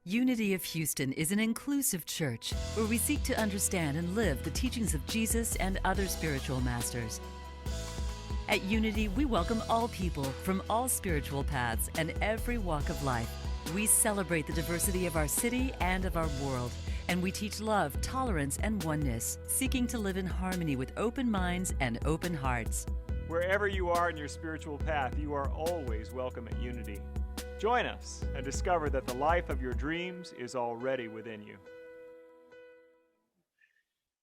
Unity of Houston is an inclusive church where we seek to understand and live the teachings of Jesus and other spiritual masters. At Unity, we welcome all people from all spiritual paths and every walk of life. We celebrate the diversity of our city and of our world, and we teach love, tolerance, and oneness, seeking to live in harmony with open minds and open hearts. Wherever you are in your spiritual path, you are always welcome at Unity. Join us and discover that the life of your dreams is already within you.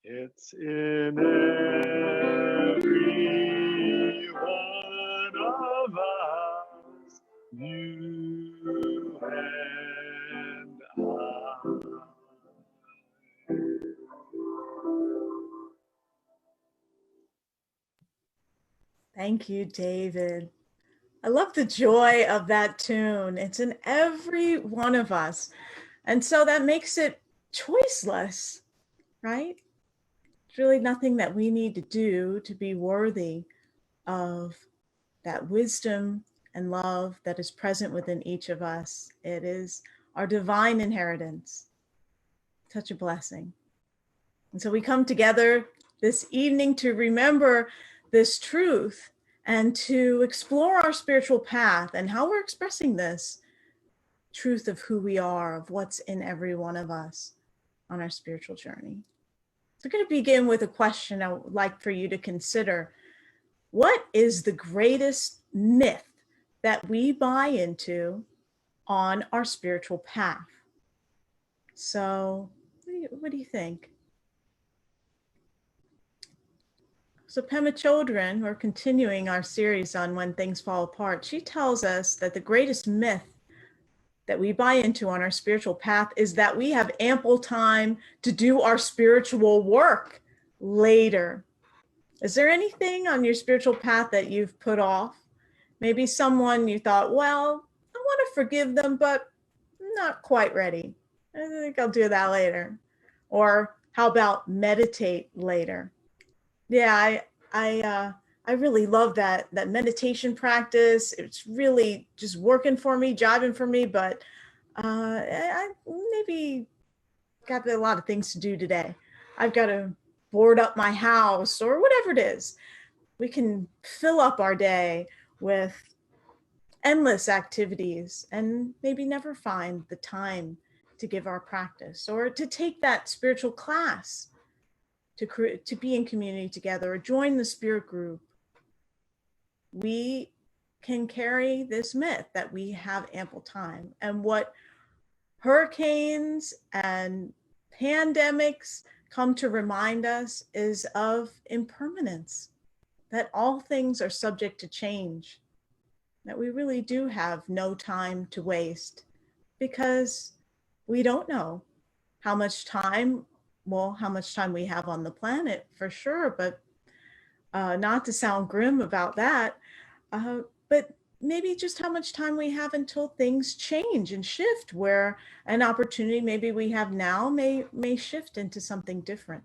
It's in every one of us, you and I. Thank you, David. I love the joy of that tune. It's in every one of us. And so that makes it choiceless, right? It's really nothing that we need to do to be worthy of that wisdom and love that is present within each of us. It is our divine inheritance. Such a blessing. And so we come together this evening to remember this truth and to explore our spiritual path and how we're expressing this truth of who we are, of what's in every one of us on our spiritual journey. So I'm going to begin with a question I would like for you to consider. What is the greatest myth that we buy into on our spiritual path? So what do you think? So Pema Chodron, we're continuing our series on When Things Fall Apart. She tells us that the greatest myth that we buy into on our spiritual path is that we have ample time to do our spiritual work later. Is there anything on your spiritual path that you've put off? Maybe someone you thought, well, I want to forgive them, but I'm not quite ready. I think I'll do that later. Or how about meditate later? Yeah, I really love that meditation practice. It's really just working for me, jiving for me, but I maybe got a lot of things to do today. I've got to board up my house or whatever it is. We can fill up our day with endless activities and maybe never find the time to give our practice or to take that spiritual class, to be in community together or join the spirit group. We can carry this myth that we have ample time. And what hurricanes and pandemics come to remind us is of impermanence, that all things are subject to change, that we really do have no time to waste because we don't know how much time we have on the planet for sure, but not to sound grim about that, but maybe just how much time we have until things change and shift, where an opportunity maybe we have now may shift into something different.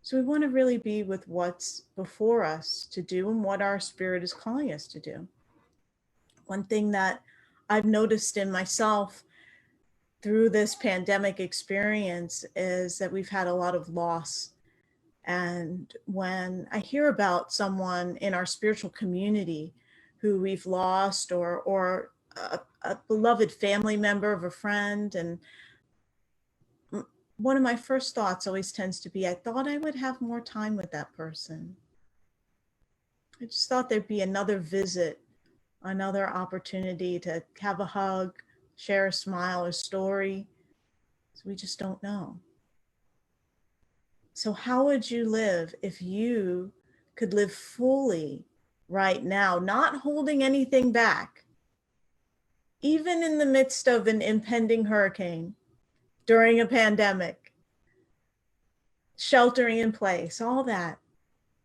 So we want to really be with what's before us to do and what our spirit is calling us to do. One thing that I've noticed in myself through this pandemic experience is that we've had a lot of loss. And when I hear about someone in our spiritual community who we've lost, or a beloved family member of a friend, and one of my first thoughts always tends to be, I thought I would have more time with that person. I just thought there'd be another visit, another opportunity to have a hug, share a smile or story. So we just don't know. So how would you live if you could live fully right now, not holding anything back, even in the midst of an impending hurricane, during a pandemic, sheltering in place, all that,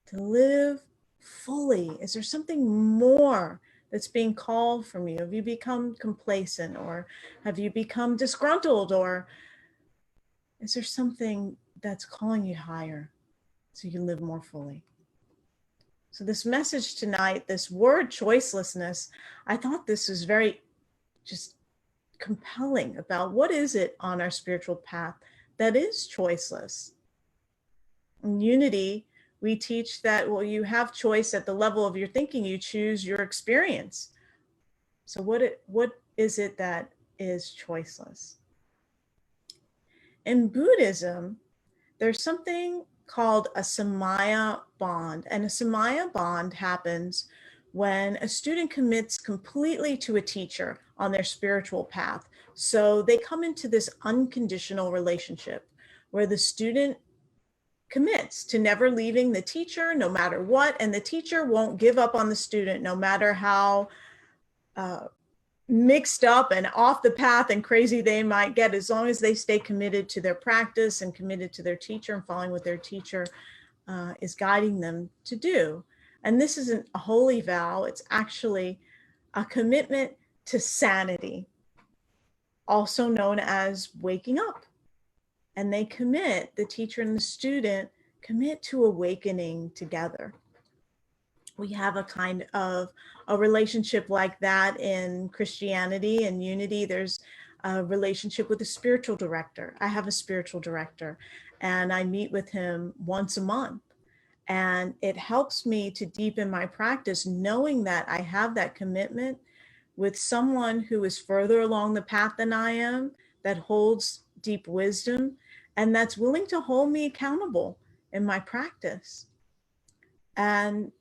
to live fully? Is there something more that's being called from you? Have you become complacent, or have you become disgruntled, or is there something that's calling you higher so you can live more fully? So this message tonight, this word choicelessness, I thought this was very just compelling about what is it on our spiritual path that is choiceless. In Unity, we teach that, well, you have choice at the level of your thinking. You choose your experience. So what is it that is choiceless? In Buddhism, there's something called a Samaya Bond. And a Samaya Bond happens when a student commits completely to a teacher on their spiritual path. So they come into this unconditional relationship where the student commits to never leaving the teacher no matter what, and the teacher won't give up on the student no matter how mixed up and off the path and crazy they might get, as long as they stay committed to their practice and committed to their teacher and following what their teacher is guiding them to do. And this isn't a holy vow, it's actually a commitment to sanity, also known as waking up. And they commit, the teacher and the student commit to awakening together. We have a kind of a relationship like that in Christianity and Unity. There's a relationship with a spiritual director. I have a spiritual director, and I meet with him once a month. And it helps me to deepen my practice, knowing that I have that commitment with someone who is further along the path than I am, that holds deep wisdom, and that's willing to hold me accountable in my practice. And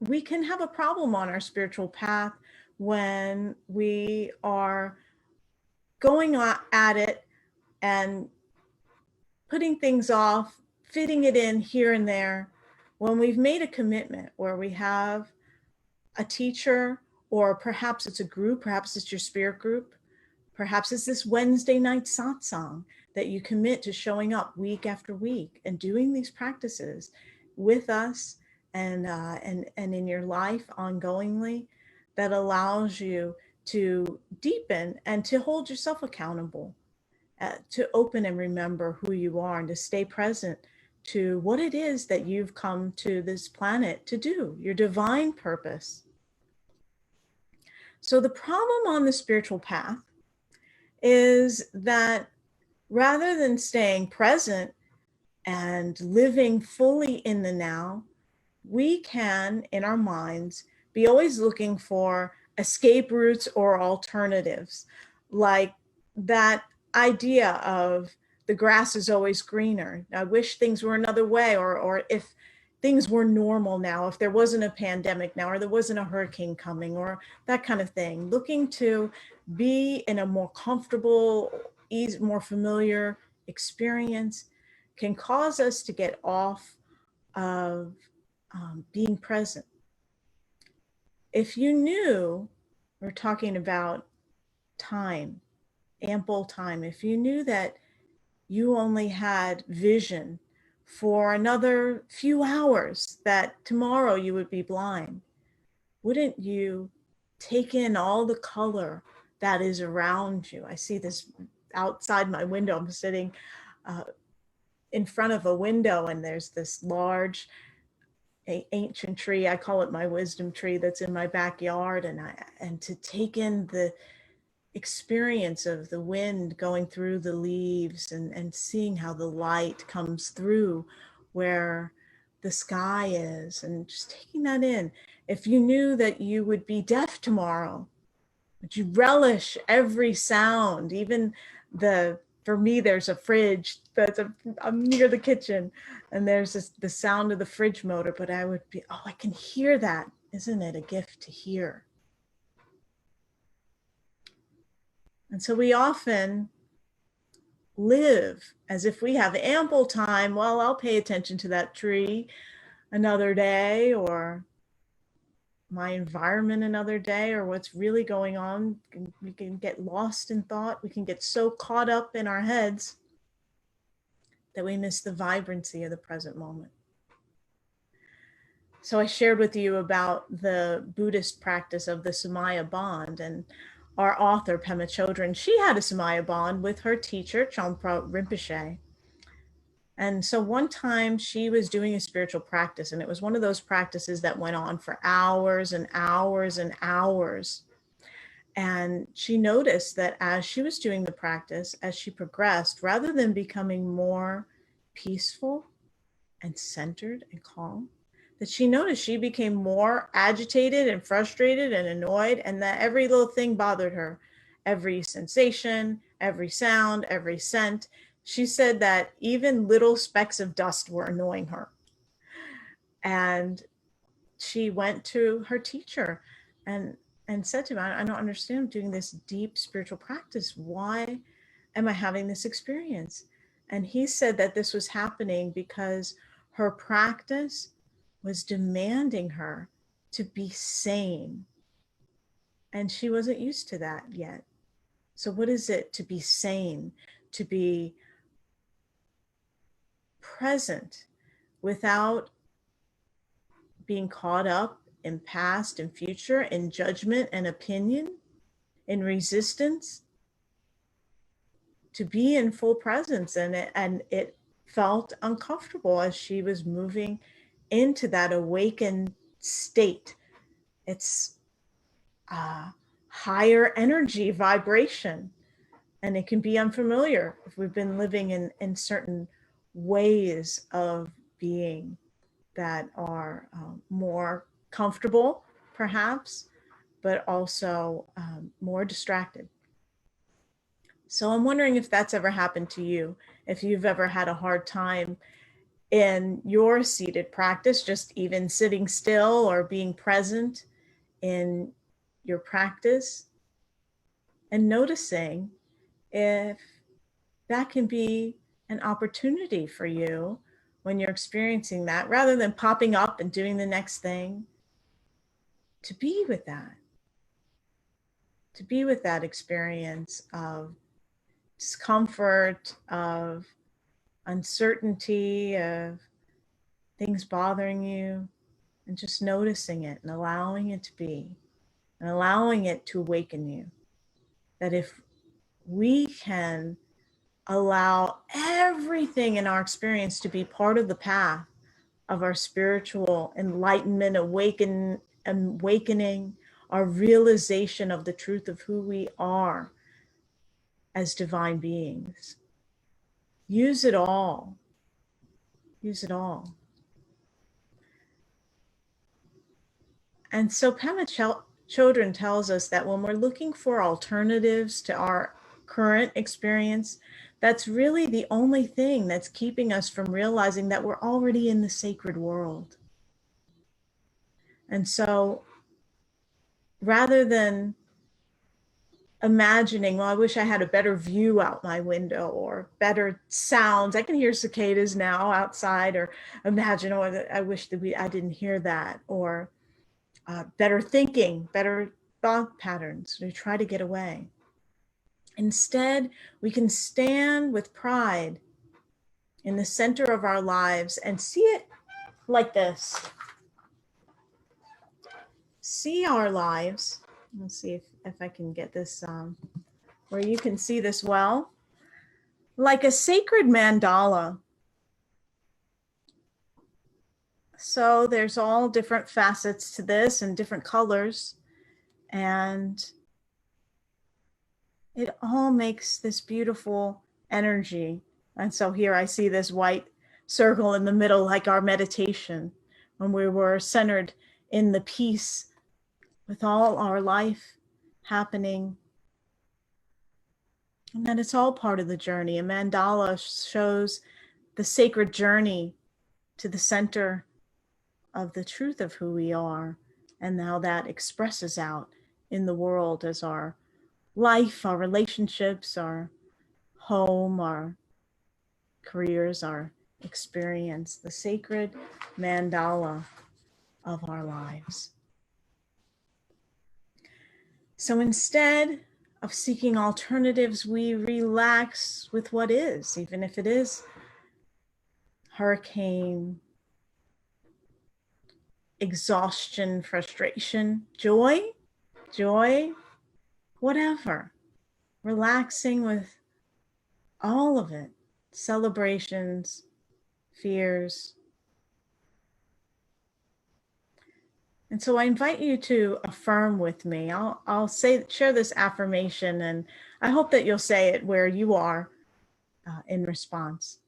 we can have a problem on our spiritual path when we are going at it and putting things off, fitting it in here and there, when we've made a commitment where we have a teacher, or perhaps it's a group, perhaps it's your spirit group, perhaps it's this Wednesday Night Satsang that you commit to showing up week after week and doing these practices with us and in your life ongoingly, that allows you to deepen and to hold yourself accountable, to open and remember who you are, and to stay present to what it is that you've come to this planet to do, your divine purpose. So the problem on the spiritual path is that rather than staying present and living fully in the now, we can, in our minds, be always looking for escape routes or alternatives, like that idea of the grass is always greener. I wish things were another way, or if things were normal now, if there wasn't a pandemic now, or there wasn't a hurricane coming, or that kind of thing. Looking to be in a more comfortable, more familiar experience can cause us to get off of being present. If you knew, we're talking about time, ample time, if you knew that you only had vision for another few hours, that tomorrow you would be blind, wouldn't you take in all the color that is around you? I see this outside my window. I'm sitting in front of a window, and there's this large ancient tree, I call it my wisdom tree, that's in my backyard, and to take in the experience of the wind going through the leaves, and seeing how the light comes through where the sky is, and just taking that in. If you knew that you would be deaf tomorrow, would you relish every sound? Even for me, there's a fridge I'm near the kitchen, and there's the sound of the fridge motor, but I would be, I can hear that. Isn't it a gift to hear? And so we often live as if we have ample time. Well, I'll pay attention to that tree another day, or my environment another day, or what's really going on. We can get lost in thought. We can get so caught up in our heads that we miss the vibrancy of the present moment. So I shared with you about the Buddhist practice of the Samaya Bond, and our author, Pema Chodron, she had a Samaya Bond with her teacher, Chompa Rinpoche. And so one time she was doing a spiritual practice, and it was one of those practices that went on for hours and hours and hours. And she noticed that as she was doing the practice, as she progressed, rather than becoming more peaceful and centered and calm, that she noticed she became more agitated and frustrated and annoyed, and that every little thing bothered her. Every sensation, every sound, every scent. She said that even little specks of dust were annoying her. And she went to her teacher and said to him, I don't understand. I'm doing this deep spiritual practice. Why am I having this experience? And he said that this was happening because her practice was demanding her to be sane. And she wasn't used to that yet. So what is it to be sane, to be present without being caught up in past and future, in judgment and opinion, in resistance, to be in full presence? And it felt uncomfortable as she was moving into that awakened state. It's a higher energy vibration, and it can be unfamiliar if we've been living in certain ways of being that are more comfortable, perhaps, but also more distracted. So I'm wondering if that's ever happened to you, if you've ever had a hard time in your seated practice, just even sitting still or being present in your practice, and noticing if that can be an opportunity for you when you're experiencing that, rather than popping up and doing the next thing, to be with that experience of discomfort, of uncertainty, of things bothering you, and just noticing it and allowing it to be, and allowing it to awaken you. That if we can allow everything in our experience to be part of the path of our spiritual enlightenment, awakening, our realization of the truth of who we are as divine beings. Use it all. Use it all. And so Pema Chodron tells us that when we're looking for alternatives to our current experience, that's really the only thing that's keeping us from realizing that we're already in the sacred world. And so rather than imagining, well, I wish I had a better view out my window or better sounds. I can hear cicadas now outside, or imagine, oh, I wish that I didn't hear that, or better thinking, better thought patterns. We try to get away. Instead, we can stand with pride in the center of our lives and see it like this. See our lives. Let's see if I can get this where you can see this well. Like a sacred mandala. So there's all different facets to this and different colors. And it all makes this beautiful energy. And so here I see this white circle in the middle, like our meditation, when we were centered in the peace with all our life happening. And that it's all part of the journey. A mandala shows the sacred journey to the center of the truth of who we are, and how that expresses out in the world as our life, our relationships, our home, our careers, our experience, the sacred mandala of our lives. So instead of seeking alternatives, we relax with what is, even if it is hurricane, exhaustion, frustration, joy, whatever. Relaxing with all of it, celebrations, fears. And so I invite you to affirm with me. I'll share this affirmation, and I hope that you'll say it where you are in response.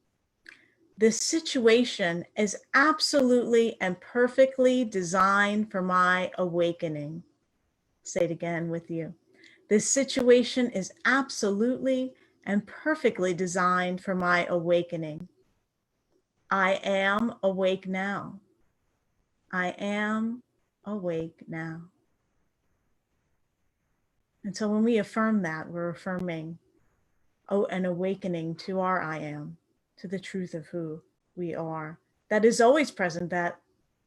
This situation is absolutely and perfectly designed for my awakening. Say it again with you. This situation is absolutely and perfectly designed for my awakening. I am awake now. I am awake now. And so when we affirm that, we're affirming an awakening to our I am, to the truth of who we are. That is always present, that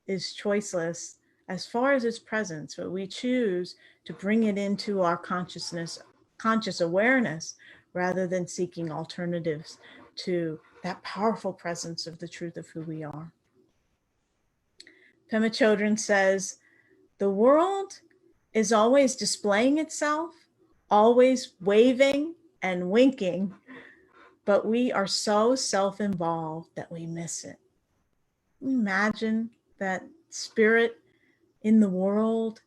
is choiceless as far as its presence, but we choose to bring it into our consciousness, conscious awareness, rather than seeking alternatives to that powerful presence of the truth of who we are. Pema Chodron says, the world is always displaying itself, always waving and winking, but we are so self-involved that we miss it. Imagine that spirit in the world,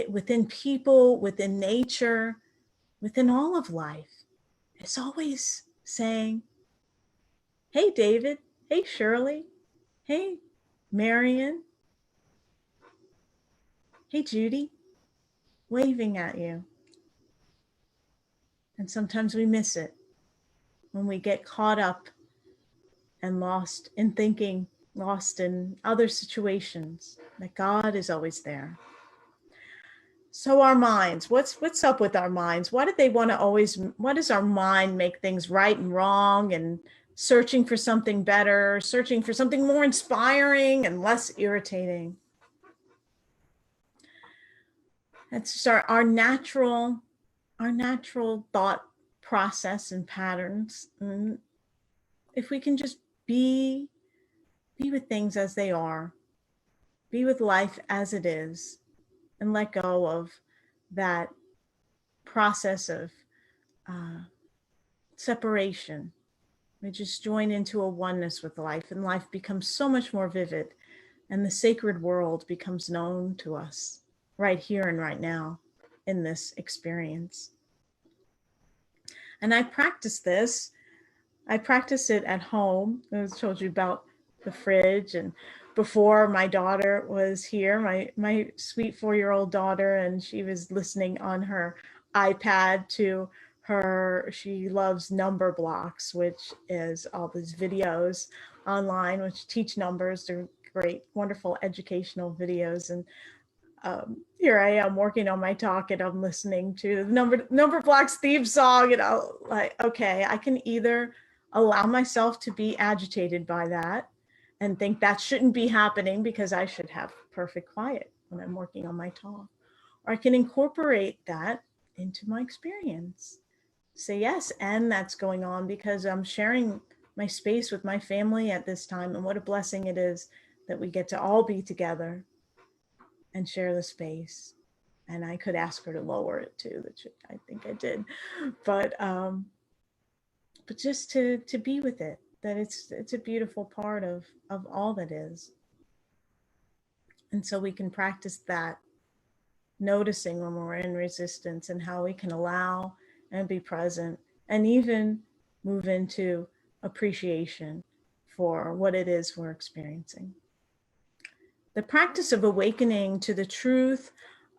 within people, within nature, within all of life. It's always saying, hey, David, hey, Shirley, hey, Marion, hey, Judy, waving at you. And sometimes we miss it when we get caught up and lost in thinking, lost in other situations, that God is always there. So our minds, what's up with our minds? Why do they want to always, why does our mind make things right and wrong, and searching for something better, searching for something more inspiring and less irritating? That's just our natural thought process and patterns. And if we can just be with things as they are, be with life as it is, and let go of that process of separation. We just join into a oneness with life, and life becomes so much more vivid, and the sacred world becomes known to us right here and right now in this experience. And I practice this. I practice it at home. I told you about the fridge, and before my daughter was here, my sweet 4-year-old daughter, and she was listening on her iPad to she loves number blocks, which is all these videos online which teach numbers. They're great, wonderful educational videos. And here I am working on my talk, and I'm listening to the number blocks theme song, and I'm like, okay, I can either allow myself to be agitated by that and think that shouldn't be happening because I should have perfect quiet when I'm working on my talk, or I can incorporate that into my experience. Say, yes, and that's going on because I'm sharing my space with my family at this time, and what a blessing it is that we get to all be together and share the space. And I could ask her to lower it too, which I think I did, but just to be with it, that it's a beautiful part of all that is. And so we can practice that, noticing when we're in resistance, and how we can allow and be present, and even move into appreciation for what it is we're experiencing. The practice of awakening to the truth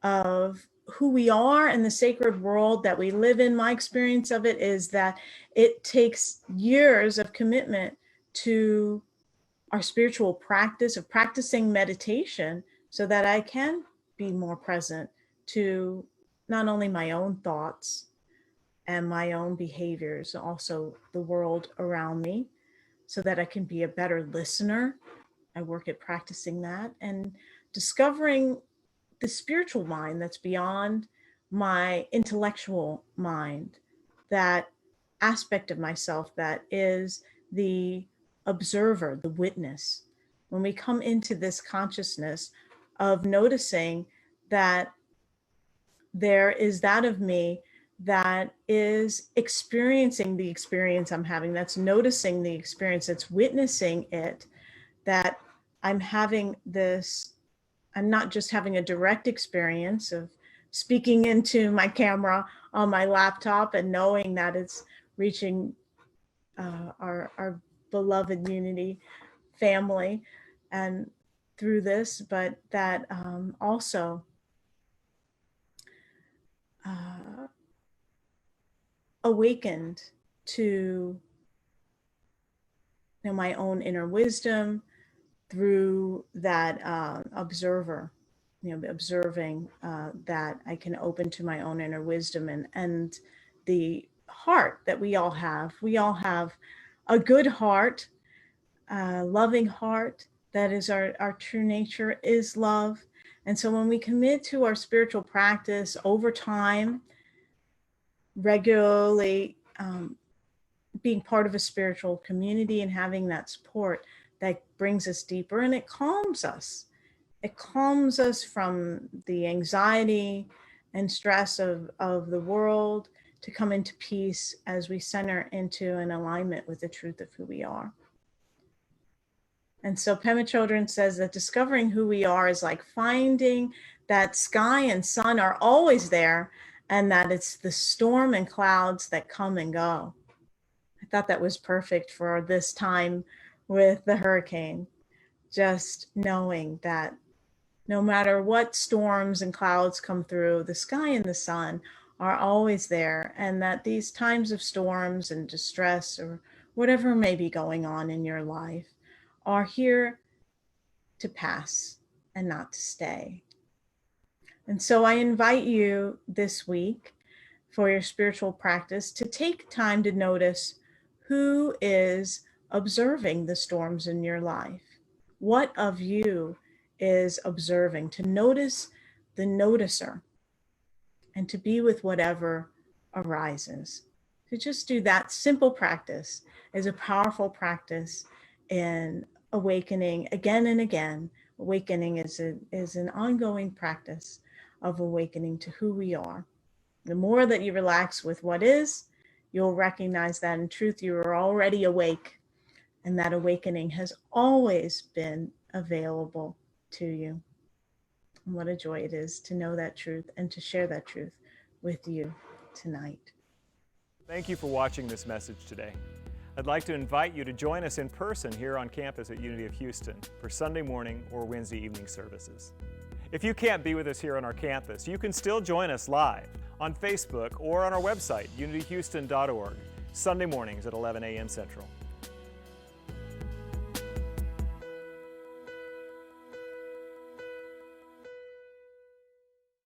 of who we are in the sacred world that we live in, my experience of it is that it takes years of commitment to our spiritual practice of practicing meditation, so that I can be more present to not only my own thoughts and my own behaviors, also the world around me, so that I can be a better listener. I work at practicing that and discovering the spiritual mind that's beyond my intellectual mind, that aspect of myself that is the observer, the witness. When we come into this consciousness of noticing that there is that of me that is experiencing the experience I'm having, that's noticing the experience, that's witnessing it, that I'm having this I'm not just having a direct experience of speaking into my camera on my laptop and knowing that it's reaching our beloved Unity family and through this, but that also awakened to my own inner wisdom through that observer, observing that I can open to my own inner wisdom and the heart that we all have. We all have a good heart, a loving heart. That is our true nature is love. And so when we commit to our spiritual practice over time, regularly being part of a spiritual community and having that support, that brings us deeper and it calms us. It calms us from the anxiety and stress of the world to come into peace as we center into an alignment with the truth of who we are. And so Pema Chodron says that discovering who we are is like finding that sky and sun are always there and that it's the storm and clouds that come and go. I thought that was perfect for this time with the hurricane. Just knowing that no matter what storms and clouds come through, the sky and the sun are always there, and that these times of storms and distress or whatever may be going on in your life are here to pass and not to stay. And so I invite you this week for your spiritual practice to take time to notice who is observing the storms in your life. What of you is observing? To notice the noticer and to be with whatever arises. To just do that simple practice is a powerful practice in awakening again and again. Awakening is an ongoing practice of awakening to who we are. The more that you relax with what is, you'll recognize that in truth you are already awake, and that awakening has always been available to you. And what a joy it is to know that truth and to share that truth with you tonight. Thank you for watching this message today. I'd like to invite you to join us in person here on campus at Unity of Houston for Sunday morning or Wednesday evening services. If you can't be with us here on our campus, you can still join us live on Facebook or on our website, unityhouston.org, Sunday mornings at 11 a.m. Central.